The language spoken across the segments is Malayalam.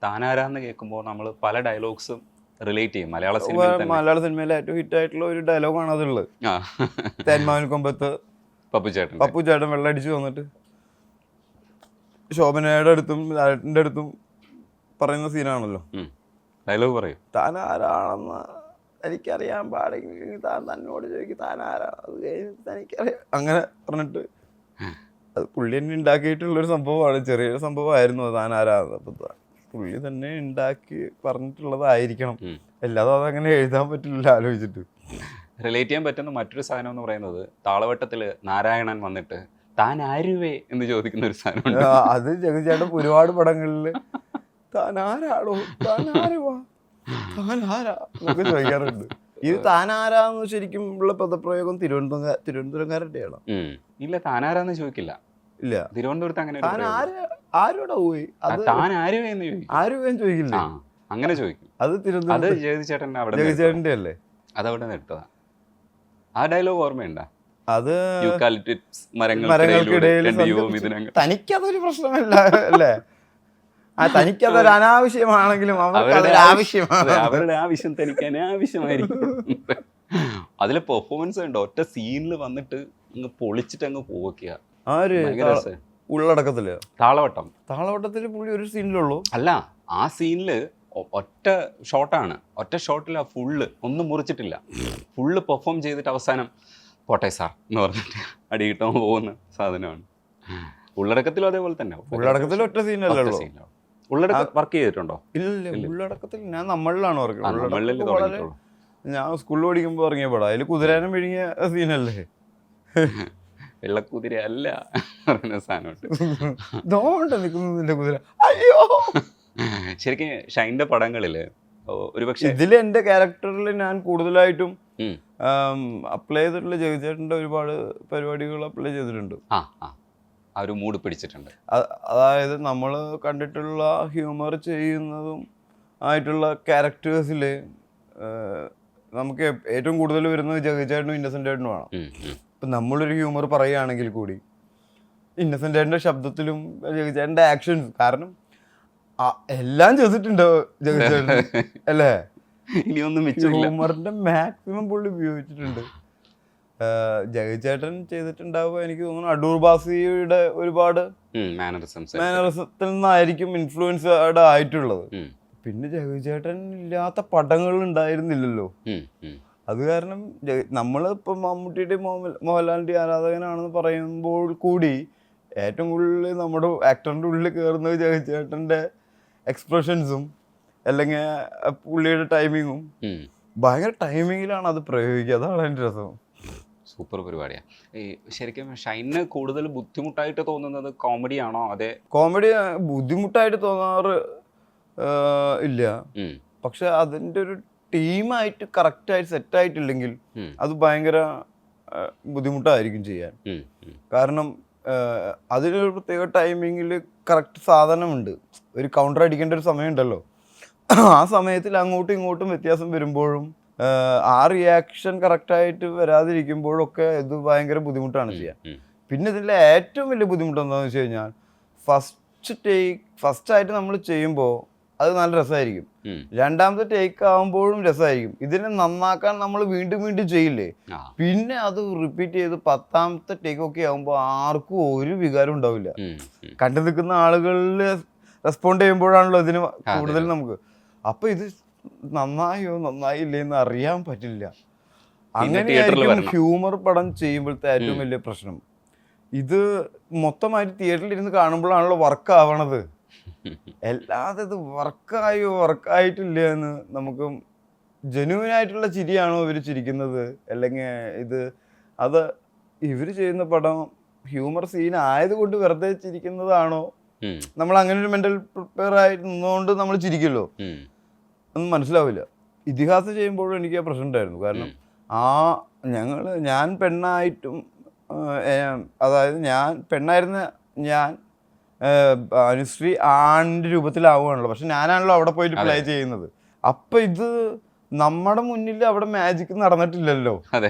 താനാരാന്ന് കേൾക്കുമ്പോൾ നമ്മൾ പല ഡയലോഗ്സും റിലേറ്റ് ചെയ്യും മലയാള സിനിമയിലെ ഏറ്റവും ഹിറ്റ് ആയിട്ടുള്ള ഒരു ഡയലോഗാണ് അതുള്ളത്. ആ തേന്മാവിൻ കൊമ്പത്ത് പപ്പു ചേട്ടൻ വെള്ളമടിച്ച് വന്നിട്ട് ശോഭനയുടെ അടുത്തും ലാലേട്ടൻ്റെ അടുത്തും പറയുന്ന സീനാണല്ലോ. ഡയലോഗ് പറയും, താൻ ആരാണെന്ന് എനിക്കറിയാൻ പാടെങ്കിൽ താൻ തന്നോട് ചോദിക്കും താൻ ആരാണ്, അത് കഴിഞ്ഞിട്ട് തനിക്കറിയാം, അങ്ങനെ പറഞ്ഞിട്ട് അത് പുള്ളി തന്നെ ഉണ്ടാക്കിയിട്ടുള്ളൊരു സംഭവമാണ്. ചെറിയൊരു സംഭവമായിരുന്നു അത്, താൻ ആരാന്ന്. അപ്പം പുള്ളി തന്നെ ഉണ്ടാക്കി പറഞ്ഞിട്ടുള്ളതായിരിക്കണം, അല്ലാതെ അതങ്ങനെ എഴുതാൻ പറ്റില്ല ആലോചിച്ചിട്ട്. റിലേറ്റ് ചെയ്യാൻ പറ്റുന്ന മറ്റൊരു സാധനം എന്ന് പറയുന്നത് താളവട്ടത്തിൽ നാരായണൻ വന്നിട്ട് താൻ ആരുവേ എന്ന് ചോദിക്കുന്ന ഒരു സാധനമുണ്ട്. അത് ജഗചേട്ടൻ ഒരുപാട് പടങ്ങളിൽ താൻ ആരാടോ, താൻ ആരുവാ, താൻ ആരാ എന്നൊക്കെ ചോദിക്കാറുണ്ട്. ഇത് താനാരാന്ന് ശരിക്കും ഉള്ള പദപ്രയോഗം തിരുവനന്തപുരംകാരുടെയാണ്. ഇല്ല, താനാരാന്ന് ചോദിക്കില്ല. ഇല്ല, തിരുവനന്തപുരത്ത് അങ്ങനെ ആരോടാ പോയി താൻ ആരുവേന്ന് ചോദിക്കും. ആരുവേന്ന് ചോദിക്കില്ല, അങ്ങനെ ചോദിക്കും. അത് തിരുവനന്തപുരം ജഗചേട്ടൻ്റെ അല്ലേ, അതവിടെ നിർത്തതാ. ആ ഡയലോഗ് ഓർമ്മയുണ്ടാ? അത് മരങ്ങൾക്കിടയിൽ തനിക്കതൊരു പ്രശ്നമല്ല അല്ലേ, തനിക്കതൊരു അനാവശ്യമാണെങ്കിലും അവരുടെ ആവശ്യം തനിക്ക് അനാവശ്യമായിരിക്കും. അതിലെ പെർഫോമൻസ് ഉണ്ടോ, ഒറ്റ സീനിൽ വന്നിട്ട് അങ്ങ് പൊളിച്ചിട്ട് അങ്ങ് പോവുക. ഉള്ളടക്കത്തില് താളവട്ടത്തിൽ പുള്ളി ഒരു സീനിലുള്ളൂ. അല്ല, ആ സീനില് ഒറ്റ ഷോട്ടാണ്, ഒറ്റ ഷോട്ടിൽ ആ ഫുള്ള് ഒന്നും മുറിച്ചിട്ടില്ല, ഫുള്ള് പെർഫോം ചെയ്തിട്ട് അവസാനം പോട്ടെ സാർ എന്ന് പറഞ്ഞിട്ട് അടി കിട്ടാൻ പോകുന്ന സാധനമാണ്. ഉള്ളടക്കത്തിലും അതേപോലെ തന്നെ. ഉള്ളടക്കത്തിൽ ഒറ്റ സീനല്ലോ. വർക്ക് ചെയ്തിട്ടുണ്ടോ? ഇല്ല, ഉള്ളടക്കത്തിൽ ഞാൻ നമ്മളിലാണ് വർക്ക്. ഞാൻ സ്കൂളിൽ പഠിക്കുമ്പോൾ ഇറങ്ങിയ പടം, അതിൽ കുതിരാനം വിഴുങ്ങിയ സീനല്ലേ. വെള്ളക്കുതിര അല്ല പറയുന്ന സാധനമുണ്ട്. നിൽക്കുന്നതിന്റെ കുതിര. അയ്യോ, ശരിക്കും ഷൈൻ്റെ പടങ്ങളില് ഒരുപക്ഷെ ഇതിൽ എൻ്റെ ക്യാരക്ടറിൽ ഞാൻ കൂടുതലായിട്ടും അപ്ലൈ ചെയ്തിട്ടുള്ള ജഗചേട്ടൻ്റെ ഒരുപാട് പരിപാടികൾ അപ്ലൈ ചെയ്തിട്ടുണ്ട്. ആ ഒരു മൂഡ് പിടിച്ചിട്ടുണ്ട്. അതായത് നമ്മൾ കണ്ടിട്ടുള്ള ഹ്യൂമർ ചെയ്യുന്നതും ആയിട്ടുള്ള ക്യാരക്ടേഴ്സിൽ നമുക്ക് ഏറ്റവും കൂടുതൽ വരുന്നത് ജഗചേട്ടനും ഇന്നസെൻ്റ് ചേട്ടനുമാണ്. ഇപ്പം നമ്മളൊരു ഹ്യൂമർ പറയുകയാണെങ്കിൽ കൂടി ഇന്നസെൻ്റ് ചേട്ടൻ്റെ ശബ്ദത്തിലും ജഗചേട്ടൻ്റെ ആക്ഷൻസ്, കാരണം എല്ലാം ചെയ്തിട്ടുണ്ട് ജഗചേട്ടൻ അല്ലേ. ഇനിയൊന്നും ഹ്യൂമറിന്റെ മാക്സിമം പുള്ളി ഉപയോഗിച്ചിട്ടുണ്ട്. ജഗചേട്ടൻ ചെയ്തിട്ടുണ്ടാവുക എനിക്ക് തോന്നുന്നു അടൂർ ബാസിയുടെ ഒരുപാട് മാനറിസത്തിൽ നിന്നായിരിക്കും ഇൻഫ്ലുവൻസ്ഡ് ആയിട്ടുള്ളത്. പിന്നെ ജഗചേട്ടൻ ഇല്ലാത്ത പടങ്ങൾ ഉണ്ടായിരുന്നില്ലല്ലോ. അത് കാരണം നമ്മളിപ്പം മമ്മൂട്ടിയുടെയും മോഹൻലാലിൻ്റെയും ആരാധകനാണെന്ന് പറയുമ്പോൾ കൂടി ഏറ്റവും കൂടുതൽ നമ്മുടെ ആക്ടറിൻ്റെ ഉള്ളിൽ കയറുന്നത് ജഗചേട്ടൻ്റെ എക്സ്പ്രഷൻസും അല്ലെങ്കിൽ പുള്ളിയുടെ ടൈമിങ്ങും. ഭയങ്കര ടൈമിങ്ങിലാണ് അത് പ്രയോഗിക്കുക, അതാണ് അതിൻ്റെ രസം. സൂപ്പർ പരിപാടിയാണ്. ഈ ശരിക്കും ഷൈന് കൂടുതൽ ബുദ്ധിമുട്ടായിട്ട് തോന്നുന്നത് കോമഡി ആണോ? അതെ, കോമഡി ബുദ്ധിമുട്ടായിട്ട് തോന്നാറ് ഇല്ല, പക്ഷെ അതിൻ്റെ ഒരു ടീമായിട്ട് കറക്റ്റായിട്ട് സെറ്റായിട്ടില്ലെങ്കിൽ അത് ഭയങ്കര ബുദ്ധിമുട്ടായിരിക്കും ചെയ്യാൻ. കാരണം അതിനൊരു പ്രത്യേക ടൈമിങ്ങിൽ കറക്റ്റ് സാധനമുണ്ട്, ഒരു കൗണ്ടർ അടിക്കേണ്ട ഒരു സമയമുണ്ടല്ലോ. ആ സമയത്തിൽ അങ്ങോട്ടും ഇങ്ങോട്ടും വ്യത്യാസം വരുമ്പോഴും ആ റിയാക്ഷൻ കറക്റ്റായിട്ട് വരാതിരിക്കുമ്പോഴൊക്കെ ഇത് ഭയങ്കര ബുദ്ധിമുട്ടാണ് ചെയ്യാൻ. പിന്നെ ഇതിൻ്റെ ഏറ്റവും വലിയ ബുദ്ധിമുട്ട് എന്താണെന്ന് വെച്ച് കഴിഞ്ഞാൽ ഫസ്റ്റായിട്ട് നമ്മൾ ചെയ്യുമ്പോൾ അത് നല്ല രസമായിരിക്കും, രണ്ടാമത്തെ ടേക്ക് ആകുമ്പോഴും രസമായിരിക്കും. ഇതിനെ നന്നാക്കാൻ നമ്മൾ വീണ്ടും വീണ്ടും ചെയ്യില്ലേ, പിന്നെ അത് റിപ്പീറ്റ് ചെയ്ത് 10ാമത്തെ ടേക്ക് ഒക്കെ ആകുമ്പോൾ ആർക്കും ഒരു വികാരം ഉണ്ടാവില്ല. കണ്ടു നിൽക്കുന്ന ആളുകളിൽ റെസ്പോണ്ട് ചെയ്യുമ്പോഴാണല്ലോ ഇതിന് കൂടുതൽ നമുക്ക്. അപ്പൊ ഇത് നന്നായോ നന്നായില്ലേന്ന് അറിയാൻ പറ്റില്ല. അങ്ങനെയായിരിക്കും ഹ്യൂമർ പടം ചെയ്യുമ്പോഴത്തെ ഏറ്റവും വലിയ പ്രശ്നം. ഇത് മൊത്തമായിട്ട് തിയേറ്ററിൽ ഇരുന്ന് കാണുമ്പോഴാണല്ലോ വർക്ക് ആവണത്, അല്ലാതെ ഇത് വർക്കായിട്ടില്ല എന്ന് നമുക്ക് ജെന്യുവനായിട്ടുള്ള ചിരിയാണോ ഇവർ ചിരിക്കുന്നത്, അല്ലെങ്കിൽ അത് ഇവർ ചെയ്യുന്ന പടം ഹ്യൂമർ സീൻ ആയതുകൊണ്ട് വെറുതെ ചിരിക്കുന്നതാണോ, നമ്മൾ അങ്ങനെ ഒരു മെന്റൽ പ്രിപ്പയർ ആയി നിന്നുകൊണ്ട് നമ്മൾ ചിരിക്കുമല്ലോ, ഒന്നും മനസ്സിലാവില്ല. ഇതിഹാസം ചെയ്യുമ്പോഴും എനിക്ക് ആ പ്രശ്നം ഉണ്ടായിരുന്നു. കാരണം ഞാൻ പെണ്ണായിട്ടും, അതായത് ഞാൻ പെണ്ണായിരുന്ന ഞാൻ അനുശ്രീ ആണിൻ്റെ രൂപത്തിലാവുകയാണല്ലോ, പക്ഷെ ഞാനാണല്ലോ അവിടെ പോയിട്ട് പ്ലേ ചെയ്യുന്നത്. അപ്പം ഇത് നമ്മുടെ മുന്നിൽ അവിടെ മാജിക് നടന്നിട്ടില്ലല്ലോ,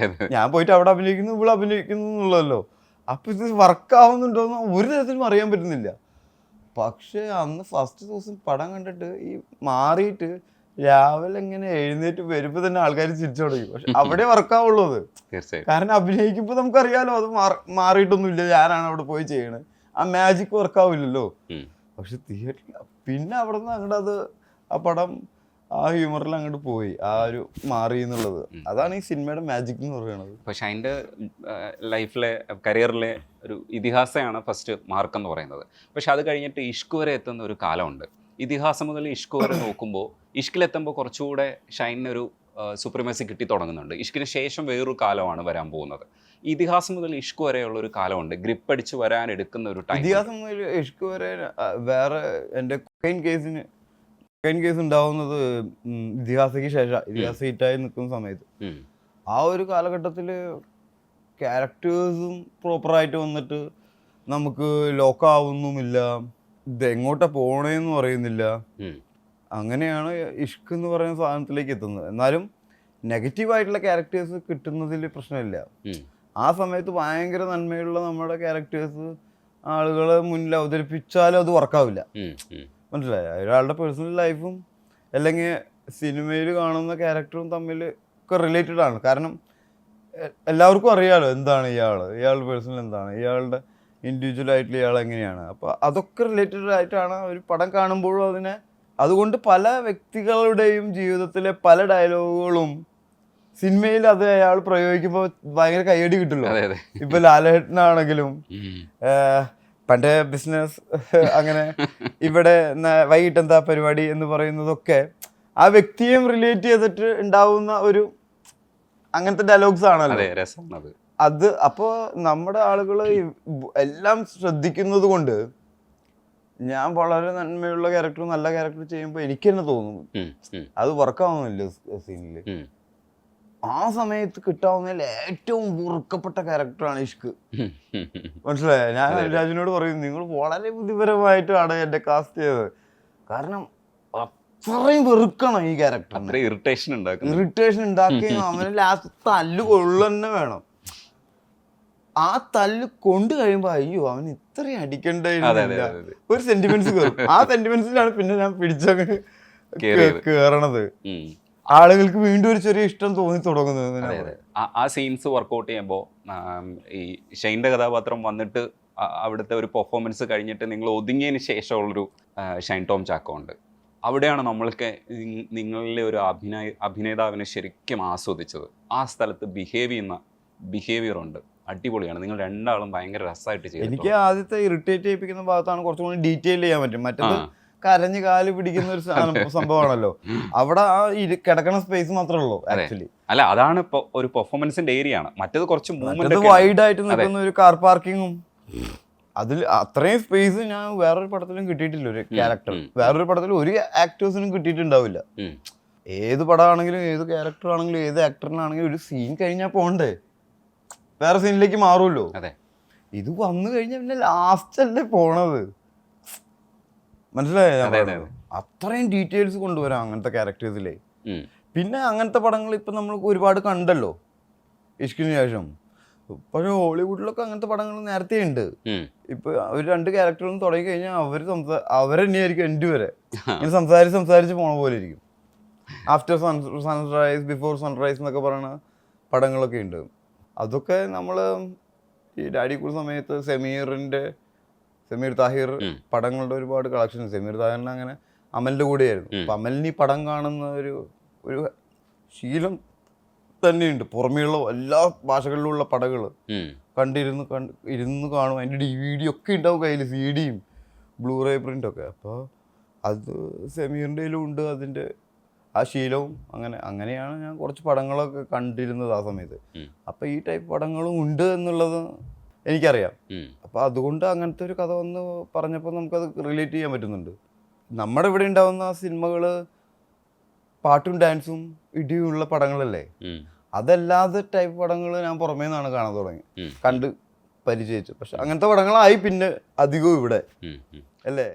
ഞാൻ പോയിട്ട് അവിടെ അഭിനയിക്കുന്നു ഇവിടെ അഭിനയിക്കുന്നു എന്നുള്ളതല്ലോ. അപ്പം ഇത് വർക്കാവുന്നുണ്ടോയെന്ന് ഒരു തരത്തിലും അറിയാൻ പറ്റുന്നില്ല. പക്ഷെ അന്ന് ഫസ്റ്റ് ദിവസം പടം കണ്ടിട്ട് ഈ മാറിയിട്ട് രാവിലെ ഇങ്ങനെ എഴുന്നേറ്റ് വരുമ്പോ തന്നെ ആൾക്കാർ ചിരിച്ചു തുടങ്ങി. പക്ഷെ അവിടെ വർക്കാവുള്ളൂ അത്. തീർച്ചയായും. കാരണം അഭിനയിക്കുമ്പോൾ നമുക്കറിയാലോ അത് മാറിയിട്ടൊന്നുമില്ല, ഞാനാണ് അവിടെ പോയി ചെയ്യണത്, ആ മാജിക് വർക്കാവില്ലല്ലോ. പക്ഷെ തിയേറ്ററിൽ പിന്നെ അവിടെ നിന്ന് അങ്ങോട്ട് അത് ആ പടം ആ ഹ്യൂമറിൽ അങ്ങോട്ട് പോയി, ആ ഒരു മാറി എന്നുള്ളത്. അതാണ് ഈ സിനിമയുടെ മാജിക് എന്ന് പറയുന്നത്. പക്ഷെ അതിൻ്റെ ലൈഫിലെ കരിയറിലെ ഒരു ഇതിഹാസമാണ് ഫസ്റ്റ് മാർക്ക് എന്ന് പറയുന്നത്. പക്ഷെ അത് കഴിഞ്ഞിട്ട് ഇഷ്ക് വരെ എത്തുന്ന ഒരു കാലമുണ്ട്. ഇതിഹാസം മുതൽ ഇഷ്ക് വരെ നോക്കുമ്പോൾ ഇഷ്കിലെത്തുമ്പോൾ കുറച്ചുകൂടെ ഷൈനൊരു സുപ്രീമസി കിട്ടി തുടങ്ങുന്നുണ്ട്. ഇഷ്കിന് ശേഷം വേറൊരു കാലമാണ് വരാൻ പോകുന്നത്. ഇതിഹാസം മുതൽ ഇഷ്ക് വരെയുള്ള ഒരു കാലമുണ്ട്, ഗ്രിപ്പ് അടിച്ച് വരാൻ എടുക്കുന്ന ഒരു ടൈം. ഇതിഹാസം മുതൽ ഇഷ്ക് വരെ വേറെ എൻ്റെ കേസ് ഉണ്ടാവുന്നത് ഇതിഹാസയ്ക്ക് ശേഷം, ഇതിഹാസ ഹിറ്റായി നിൽക്കുന്ന സമയത്ത്. ആ ഒരു കാലഘട്ടത്തിൽ ക്യാരക്ടേഴ്സും പ്രോപ്പറായിട്ട് വന്നിട്ട് നമുക്ക് ലോക്കാവുന്നുമില്ല, ഇതെങ്ങോട്ടാ പോണേന്ന് പറയുന്നില്ല. അങ്ങനെയാണ് ഇഷ്ക് എന്ന് പറയുന്ന സാധനത്തിലേക്ക് എത്തുന്നത്. എന്നാലും നെഗറ്റീവായിട്ടുള്ള ക്യാരക്ടേഴ്സ് കിട്ടുന്നതിൽ പ്രശ്നമില്ല. ആ സമയത്ത് ഭയങ്കര നന്മയുള്ള നമ്മുടെ ക്യാരക്ടേഴ്സ് ആളുകളെ മുന്നിൽ അവതരിപ്പിച്ചാലും അത് വർക്കാവില്ല. മനസ്സിലായ? ഒരാളുടെ പേഴ്സണൽ ലൈഫും അല്ലെങ്കിൽ സിനിമയിൽ കാണുന്ന ക്യാരക്ടറും തമ്മിൽ ഒക്കെ റിലേറ്റഡ് ആണ്. കാരണം എല്ലാവർക്കും അറിയാലോ എന്താണ് ഇയാളുടെ പേഴ്സണൽ എന്താണ്, ഇയാളുടെ ഇൻഡിവിജ്വൽ ആയിട്ടുള്ള ഇയാൾ എങ്ങനെയാണ്. അപ്പോൾ അതൊക്കെ റിലേറ്റഡ് ആയിട്ടാണ് ഒരു പടം കാണുമ്പോഴും അതിനെ. അതുകൊണ്ട് പല വ്യക്തികളുടെയും ജീവിതത്തിലെ പല ഡയലോഗുകളും സിനിമയിൽ അത് അയാൾ പ്രയോഗിക്കുമ്പോൾ ഭയങ്കര കയ്യടി കിട്ടുമല്ലോ. ഇപ്പൊ ലാലേട്ടനാണെങ്കിലും പണ്ട് ബിസിനസ് അങ്ങനെ ഇവിടെ വൈകിട്ട് എന്താ പരിപാടി എന്ന് പറയുന്നതൊക്കെ ആ വ്യക്തിയെയും റിലേറ്റ് ചെയ്തിട്ട് ഉണ്ടാവുന്ന ഒരു അങ്ങനത്തെ ഡയലോഗ്സ് ആണല്ലോ അത്. അപ്പോൾ നമ്മുടെ ആളുകൾ എല്ലാം ശ്രദ്ധിക്കുന്നത് കൊണ്ട് ഞാൻ വളരെ നന്മയുള്ള ക്യാരക്ടർ, നല്ല ക്യാരക്ടർ ചെയ്യുമ്പോൾ എനിക്ക് തന്നെ തോന്നുന്നു അത് വർക്കാവുന്നില്ല സീനില്. ആ സമയത്ത് കിട്ടാവുന്നതിൽ ഏറ്റവും വെറുക്കപ്പെട്ട ക്യാരക്ടറാണ് ഇഷ്ക്. മനസ്സിലായോ? ഞാൻ രാജുവിനോട് പറയും, നിങ്ങൾ വളരെ ബുദ്ധിപരമായിട്ടാണ് എന്നെ കാസ്റ്റ് ചെയ്തത്. കാരണം അത്രയും വെറുക്കണം ഈ ക്യാരക്ടർ, ഇറിറ്റേഷൻ ഉണ്ടാക്കി അവനെ ലാസ്റ്റ് തല്ല് കൊള്ളന്നെ വേണം. ആ തല്ല് കൊണ്ടു കഴിയുമ്പോ അയ്യോ അവൻ ഇത്രയും അടിക്കണ്ടായിരുന്നില്ല, ഒരു സെന്റിമെന്റ്സ് കയറും. ആ സെന്റിമെന്റ്സിലാണ് പിന്നെ ഞാൻ പിടിച്ചങ്ങ് കേറണത്. ആളുകൾക്ക് വീണ്ടും ഒരു ചെറിയ ഇഷ്ടം തോന്നി തുടങ്ങുന്നത്. ആ സീൻസ് വർക്ക്ഔട്ട് ചെയ്യുമ്പോൾ ഈ ഷൈൻ്റെ കഥാപാത്രം വന്നിട്ട് അവിടുത്തെ ഒരു പെർഫോമൻസ് കഴിഞ്ഞിട്ട് നിങ്ങൾ ഒതുങ്ങിയതിന് ശേഷമുള്ളൊരു ഷൈൻ ടോം ചാക്കോ ഉണ്ട്. അവിടെയാണ് നമ്മൾക്ക് നിങ്ങളിലെ ഒരു അഭിനേതാവിനെ ശരിക്കും ആസ്വദിച്ചത്. ആ സ്ഥലത്ത് ബിഹേവിയർ ഉണ്ട്, അടിപൊളിയാണ്. നിങ്ങൾ രണ്ടാളും ഭയങ്കര രസമായിട്ട് ചെയ്തു. എനിക്ക് ആദ്യത്തെ ഇറിറ്റേറ്റ് ചെയ്യിപ്പിക്കുന്ന ഭാഗത്താണ് കുറച്ചും കൂടി ഡീറ്റെയിൽ ചെയ്യാൻ പറ്റും. മറ്റേത് കരഞ്ഞ് കാല് പിടിക്കുന്ന ഒരു സംഭവമാണല്ലോ. അവിടെ ആ കിടക്കണ സ്പേസ് മാത്രമേ ഉള്ളൂ ആക്ച്വലി. അല്ല, അതാണ് ഒരു പെർഫോമൻസിന്റെ ഏരിയ ആണ്. മറ്റേത് കുറച്ച് വൈഡ് ആയിട്ട് നിൽക്കുന്ന ഒരു കാർ പാർക്കിങ്ങും, അതിൽ അത്രയും സ്പേസ് ഞാൻ വേറൊരു പടത്തിലും കിട്ടിയിട്ടില്ല. ഒരു ക്യാരക്ടർ വേറൊരു പടത്തിലും ഒരു ആക്ടേഴ്സിനും കിട്ടിയിട്ടുണ്ടാവില്ല. ഏത് പടമാണെങ്കിലും ഏത് ക്യാരക്ടർ ആണെങ്കിലും ഏത് ആക്ടറിനാണെങ്കിലും ഒരു സീൻ കഴിഞ്ഞാൽ പോണ്ടേ, വേറെ സീനിലേക്ക് മാറുമല്ലോ. ഇത് വന്നു കഴിഞ്ഞാൽ പിന്നെ ലാസ്റ്റ് അല്ലേ പോണത്. മനസ്സിലായോ? അത്രയും ഡീറ്റെയിൽസ് കൊണ്ടുവരാം അങ്ങനത്തെ ക്യാരക്ടേഴ്സിലെ. പിന്നെ അങ്ങനത്തെ പടങ്ങൾ ഇപ്പം നമ്മൾ ഒരുപാട് കണ്ടല്ലോ ഇഷ്കിന് ശേഷം. പക്ഷെ ഹോളിവുഡിലൊക്കെ അങ്ങനത്തെ പടങ്ങൾ നേരത്തെ ഉണ്ട്. ഇപ്പൊ ഒരു 2 ക്യാരക്ടറും തുടങ്ങി കഴിഞ്ഞാൽ അവരെന്നെയായിരിക്കും എൻഡ് വരെ ഇങ്ങനെ സംസാരിച്ച് പോണ പോലെ ഇരിക്കും. ആഫ്റ്റർ സൺറൈസ്, ബിഫോർ സൺറൈസ് എന്നൊക്കെ പറയുന്ന പടങ്ങളൊക്കെ ഉണ്ട്. അതൊക്കെ നമ്മൾ ഈ ഡാഡി കൂൾ സമയത്ത് സമീർ താഹിർ പടങ്ങളുടെ ഒരുപാട് കളക്ഷൻ. സമീർ താഹിറിന് അങ്ങനെ അമലിൻ്റെ കൂടെയായിരുന്നു. അപ്പം അമലിന് ഈ പടം കാണുന്ന ഒരു ശീലം തന്നെയുണ്ട്. പുറമേയുള്ള എല്ലാ ഭാഷകളിലുള്ള പടങ്ങൾ ഇരുന്ന് കാണും. അതിൻ്റെ DVD ഒക്കെ ഉണ്ടാവും കയ്യിൽ, CD ബ്ലൂറേ പ്രിൻ്റൊക്കെ. അപ്പോൾ അത് സമീറിൻ്റെ കയ്യിലും ഉണ്ട് അതിൻ്റെ ആ ശീലവും. അങ്ങനെയാണ് ഞാൻ കുറച്ച് പടങ്ങളൊക്കെ കണ്ടിരുന്നത് ആ സമയത്ത്. അപ്പം ഈ ടൈപ്പ് പടങ്ങളും ഉണ്ട് എന്നുള്ളത് എനിക്കറിയാം. അപ്പോൾ അതുകൊണ്ട് അങ്ങനത്തെ ഒരു കഥ വന്ന് പറഞ്ഞപ്പോൾ നമുക്കത് റിലേറ്റ് ചെയ്യാൻ പറ്റുന്നുണ്ട്. നമ്മുടെ ഇവിടെ ഉണ്ടാവുന്ന സിനിമകൾ പാട്ടും ഡാൻസും ഇടിയുള്ള പടങ്ങളല്ലേ. അതല്ലാതെ ടൈപ്പ് പടങ്ങൾ ഞാൻ പുറമേ നിന്നാണ് കാണാൻ തുടങ്ങി, കണ്ട് പരിചയിച്ചു. പക്ഷെ അങ്ങനത്തെ പടങ്ങളായി പിന്നെ അധികവും ഇവിടെ അല്ലേ.